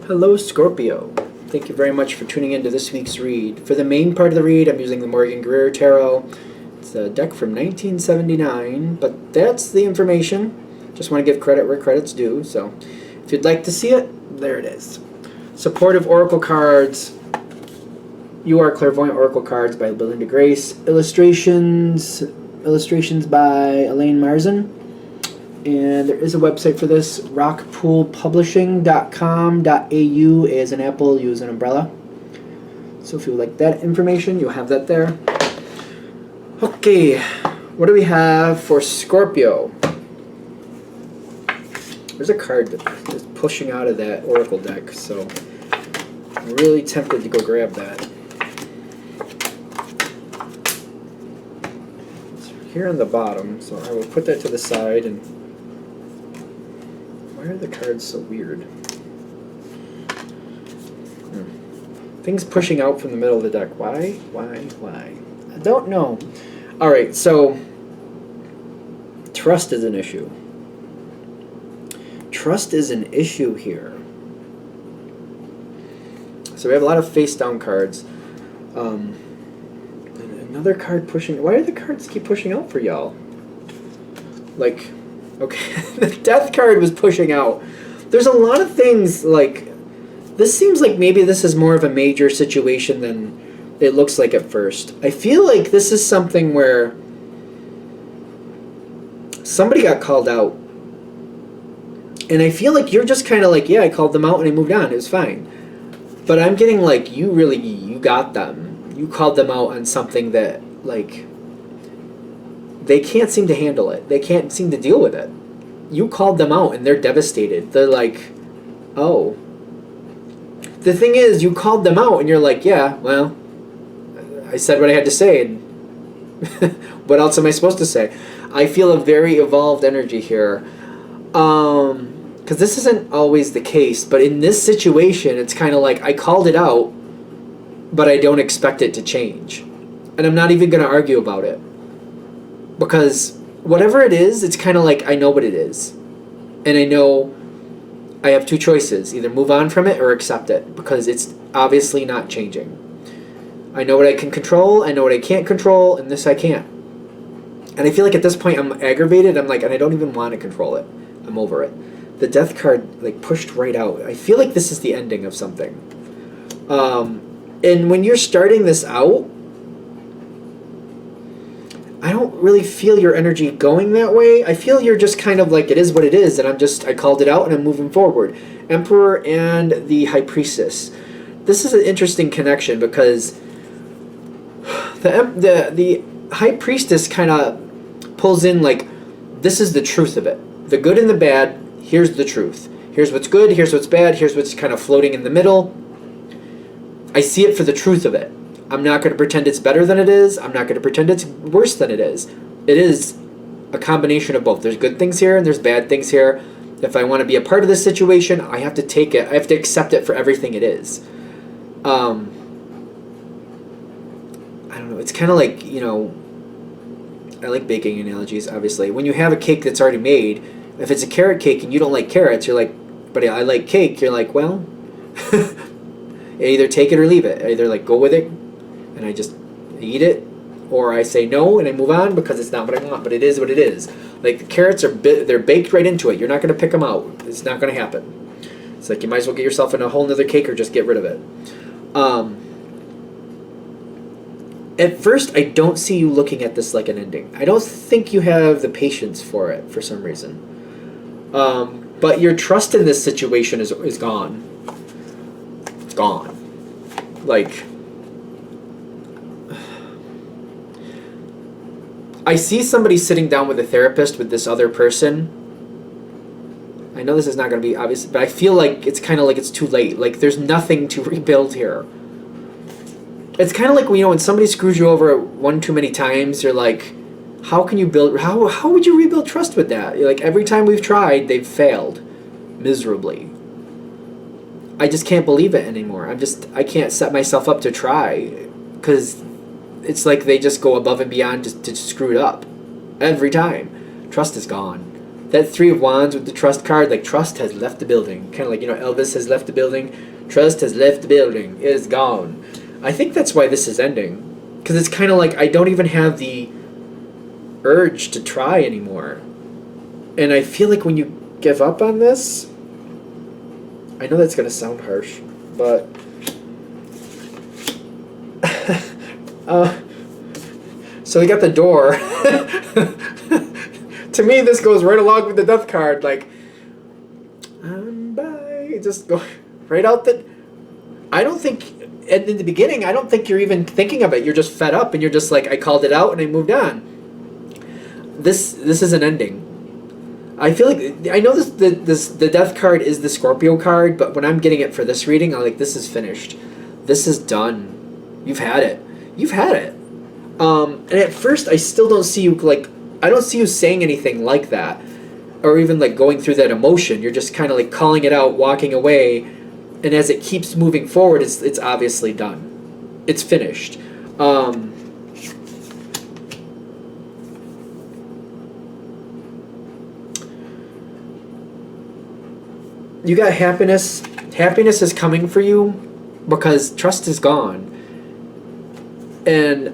Hello, Scorpio. Thank you very much for tuning into this week's read. For the main part of the read, I'm using the Morgan Greer Tarot. It's a deck from 1979, but that's the information. Just want to give credit where credit's due, so if you'd like to see it, there it is. Supportive Oracle cards. You Are Clairvoyant Oracle cards by Belinda Grace. Illustrations by Elaine Marzin. And there is a website for this, rockpoolpublishing.com.au, as an apple, use an umbrella. So if you would like that information, you'll have that there. Okay, what do we have for Scorpio? There's a card that is pushing out of that Oracle deck, so I'm really tempted to go grab that. It's here on the bottom, so I will put that to the side. And why are the cards so weird? Things pushing out from the middle of the deck. Why? I don't know. Alright, so trust is an issue. Trust is an issue here. So we have a lot of face down cards. And another card pushing. Why do the cards keep pushing out for y'all? Like, okay, the death card was pushing out. There's a lot of things, like, this seems like maybe this is more of a major situation than it looks like at first. I feel like this is something where somebody got called out. And I feel like you're just kind of like, yeah, I called them out and I moved on. It was fine. But I'm getting like, you got them. You called them out on something that, like, they can't seem to handle it. They can't seem to deal with it. You called them out and they're devastated. They're like, oh. The thing is, you called them out and you're like, yeah, well, I said what I had to say. And what else am I supposed to say? I feel a very evolved energy here. Because this isn't always the case. But in this situation, it's kind of like, I called it out, but I don't expect it to change. And I'm not even going to argue about it. Because whatever it is, it's kind of like I know what it is. And I know I have two choices. Either move on from it or accept it. Because it's obviously not changing. I know what I can control. I know what I can't control. And this I can't. And I feel like at this point I'm aggravated. I'm like, and I don't even want to control it. I'm over it. The death card like pushed right out. I feel like this is the ending of something. And when you're starting this out, I don't really feel your energy going that way. I feel you're just kind of like, it is what it is, and I called it out and I'm moving forward. Emperor and the High Priestess. This is an interesting connection because the High Priestess kind of pulls in like, this is the truth of it. The good and the bad, here's the truth. Here's what's good, here's what's bad, here's what's kind of floating in the middle. I see it for the truth of it. I'm not going to pretend it's better than it is. I'm not going to pretend it's worse than it is. It is a combination of both. There's good things here and there's bad things here. If I want to be a part of this situation, I have to take it. I have to accept it for everything it is. I don't know. It's kind of like, you know, I like baking analogies, obviously. When you have a cake that's already made, if it's a carrot cake and you don't like carrots, you're like, but I like cake. You're like, well, either take it or leave it. I either like go with it and I just eat it, or I say no and I move on because it's not what I want, but it is what it is. Like the carrots they're baked right into it. You're not going to pick them out. It's not going to happen. It's like you might as well get yourself in a whole nother cake or just get rid of it. At first, I don't see you looking at this like an ending. I don't think you have the patience for it for some reason. But your trust in this situation is gone. It's gone. Like, I see somebody sitting down with a therapist with this other person. I know this is not going to be obvious, but I feel like it's kind of like it's too late. Like, there's nothing to rebuild here. It's kind of like, you know, when somebody screws you over one too many times, you're like, how can you build, how would you rebuild trust with that? You're like, every time we've tried, they've failed miserably. I just can't believe it anymore. I can't set myself up to try because it's like they just go above and beyond just to screw it up every time. Trust is gone. That Three of Wands with the trust card, like trust has left the building. Kind of like, Elvis has left the building. Trust has left the building. It is gone. I think that's why this is ending. Because it's kind of like I don't even have the urge to try anymore. And I feel like when you give up on this, I know that's going to sound harsh, but so we got the door. To me, this goes right along with the death card. Like, bye. Just go right out the... I don't think... In the beginning, I don't think you're even thinking of it. You're just fed up, and you're just like, I called it out, and I moved on. This is an ending. I feel like... I know the death card is the Scorpio card, but when I'm getting it for this reading, I'm like, this is finished. This is done. You've had it. You've had it. And at first, I still don't see you, like... I don't see you saying anything like that, or even like going through that emotion. You're just kind of like calling it out, walking away, and as it keeps moving forward, it's obviously done. It's finished. You got happiness. Happiness is coming for you because trust is gone. And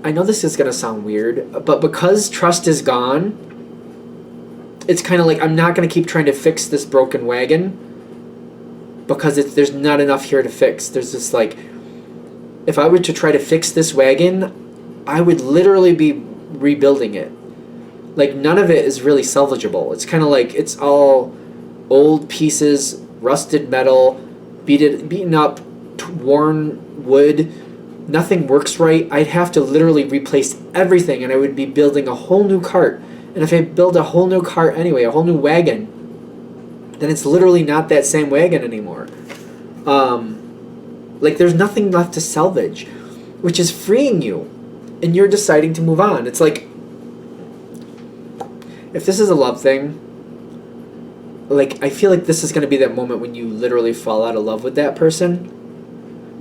I know this is going to sound weird, but because trust is gone, it's kind of like I'm not going to keep trying to fix this broken wagon because there's not enough here to fix. There's this like, if I were to try to fix this wagon, I would literally be rebuilding it. Like none of it is really salvageable. It's kind of like it's all old pieces, rusted metal, beaten up, worn wood. Nothing works right. I'd have to literally replace everything, and I would be building a whole new cart. And if I build a whole new cart anyway, a whole new wagon, then it's literally not that same wagon anymore. Like there's nothing left to salvage, which is freeing you, and you're deciding to move on. It's like, if this is a love thing, like I feel like this is going to be that moment when you literally fall out of love with that person.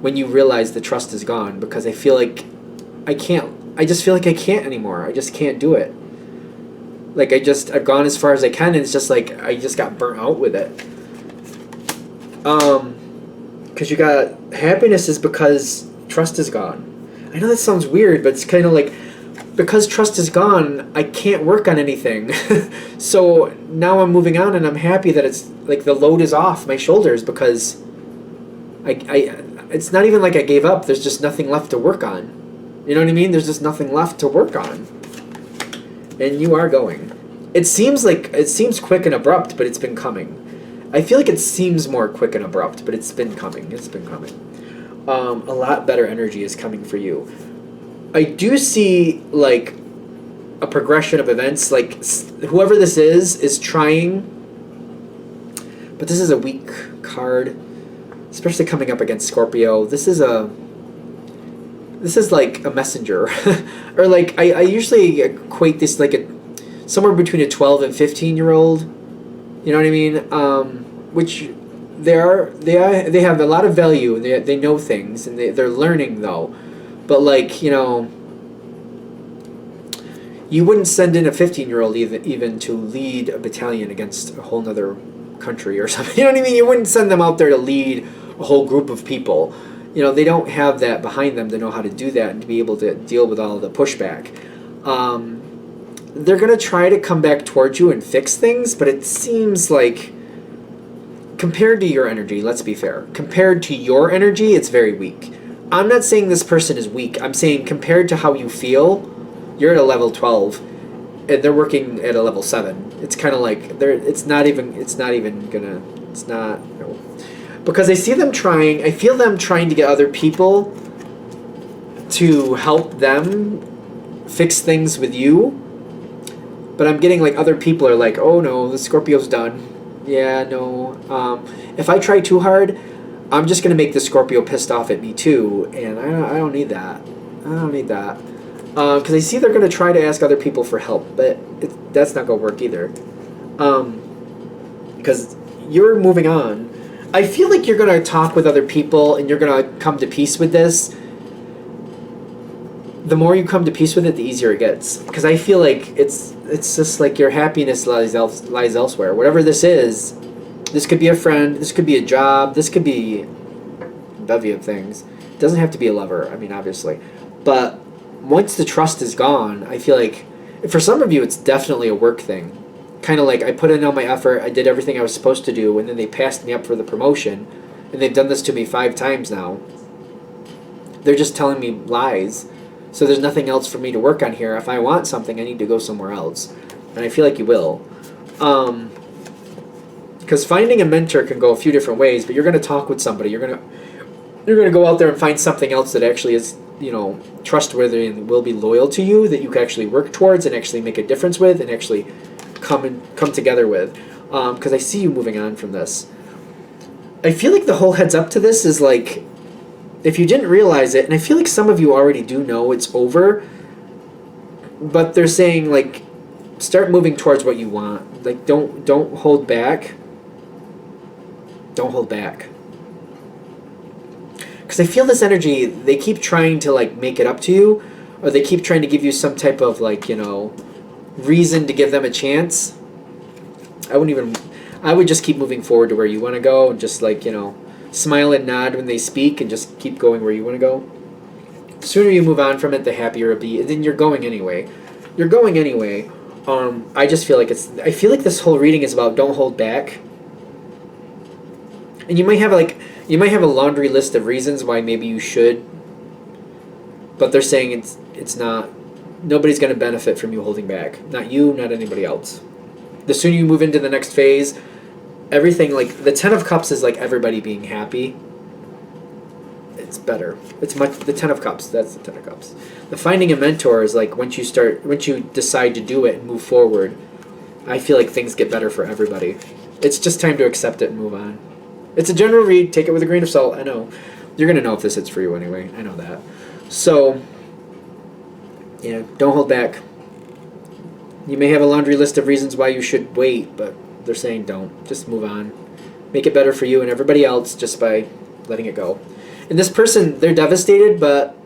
When you realize the trust is gone, because I feel like I just feel like I can't anymore. I just can't do it. Like I've gone as far as I can, and it's just like I just got burnt out with it. Because you got happiness is because trust is gone. I know that sounds weird, but it's kind of like because trust is gone, I can't work on anything. So now I'm moving on, and I'm happy that it's like the load is off my shoulders because it's not even like I gave up. There's just nothing left to work on. You know what I mean? There's just nothing left to work on. And you are going. It seems quick and abrupt, but it's been coming. I feel like it seems more quick and abrupt, but it's been coming. It's been coming. A lot better energy is coming for you. I do see like a progression of events. Like whoever this is trying, but this is a weak card. Especially coming up against Scorpio, this is like a messenger, or like I usually equate this like somewhere between a 12 and 15-year-old. You know what I mean? Which they have a lot of value. They know things, and they're learning though. But like you wouldn't send in a 15-year-old even to lead a battalion against a whole nother country or something. You know what I mean? You wouldn't send them out there to lead a whole group of people. They don't have that behind them to know how to do that and to be able to deal with all the pushback. They're going to try to come back towards you and fix things, but it seems like compared to your energy, let's be fair, compared to your energy, it's very weak. I'm not saying this person is weak. I'm saying compared to how you feel, you're at a level 12 and they're working at a level 7. It's kind of like because I see them trying, I feel them trying to get other people to help them fix things with you, but I'm getting like other people are like, oh no, the Scorpio's done. Yeah, no. If I try too hard, I'm just going to make the Scorpio pissed off at me too, and I don't need that. I don't need that. Because I see they're going to try to ask other people for help, but that's not going to work either. Because you're moving on. I feel like you're going to talk with other people and you're going to come to peace with this. the more you come to peace with it, the easier it gets. Because I feel like it's just like your happiness lies elsewhere. Whatever this is, this could be a friend, this could be a job, this could be a bevy of things. It doesn't have to be a lover, I mean, obviously. But once the trust is gone, I feel like, for some of you, it's definitely a work thing. Kind of like, I put in all my effort, I did everything I was supposed to do, and then they passed me up for the promotion, and they've done this to me 5 times now. They're just telling me lies. So there's nothing else for me to work on here. If I want something, I need to go somewhere else. And I feel like you will. Because finding a mentor can go a few different ways, but you're going to talk with somebody. You're going to go out there and find something else that actually is, trustworthy and will be loyal to you, that you can actually work towards and actually make a difference with and actually come together with. Because I see you moving on from this. I feel like the whole heads up to this is like, if you didn't realize it, and I feel like some of you already do know it's over, but they're saying, like, start moving towards what you want. Like, don't hold back. Don't hold back. Because I feel this energy, they keep trying to, like, make it up to you, or they keep trying to give you some type of, like, reason to give them a chance. I would just keep moving forward to where you want to go, and just, like, smile and nod when they speak, and just keep going where you want to go. The sooner you move on from it, the happier it'll be. And then you're going anyway. I just feel like I feel like this whole reading is about don't hold back. And you might have a laundry list of reasons why maybe you should, but they're saying it's not. Nobody's going to benefit from you holding back. Not you, not anybody else. The sooner you move into the next phase, everything, like, the 10 of Cups is like everybody being happy. It's better. The 10 of Cups, that's the 10 of Cups. The finding a mentor is like once you decide to do it and move forward, I feel like things get better for everybody. It's just time to accept it and move on. It's a general read. Take it with a grain of salt. I know. You're going to know if this hits for you anyway. I know that. So, yeah, don't hold back. You may have a laundry list of reasons why you should wait, but they're saying don't. Just move on. Make it better for you and everybody else just by letting it go. And this person, they're devastated, but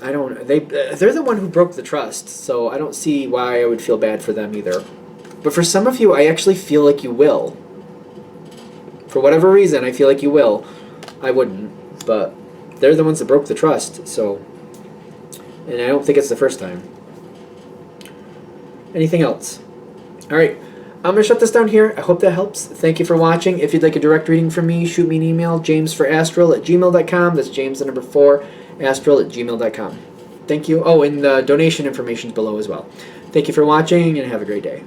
they're the one who broke the trust, so I don't see why I would feel bad for them either. But for some of you, I actually feel like you will. For whatever reason, I feel like you will. I wouldn't, but they're the ones that broke the trust, so... And I don't think it's the first time. Anything else? Alright, I'm going to shut this down here. I hope that helps. Thank you for watching. If you'd like a direct reading from me, shoot me an email, jamesforastral@gmail.com. That's James, the number 4, astral@gmail.com. Thank you. Oh, and the donation information is below as well. Thank you for watching, and have a great day.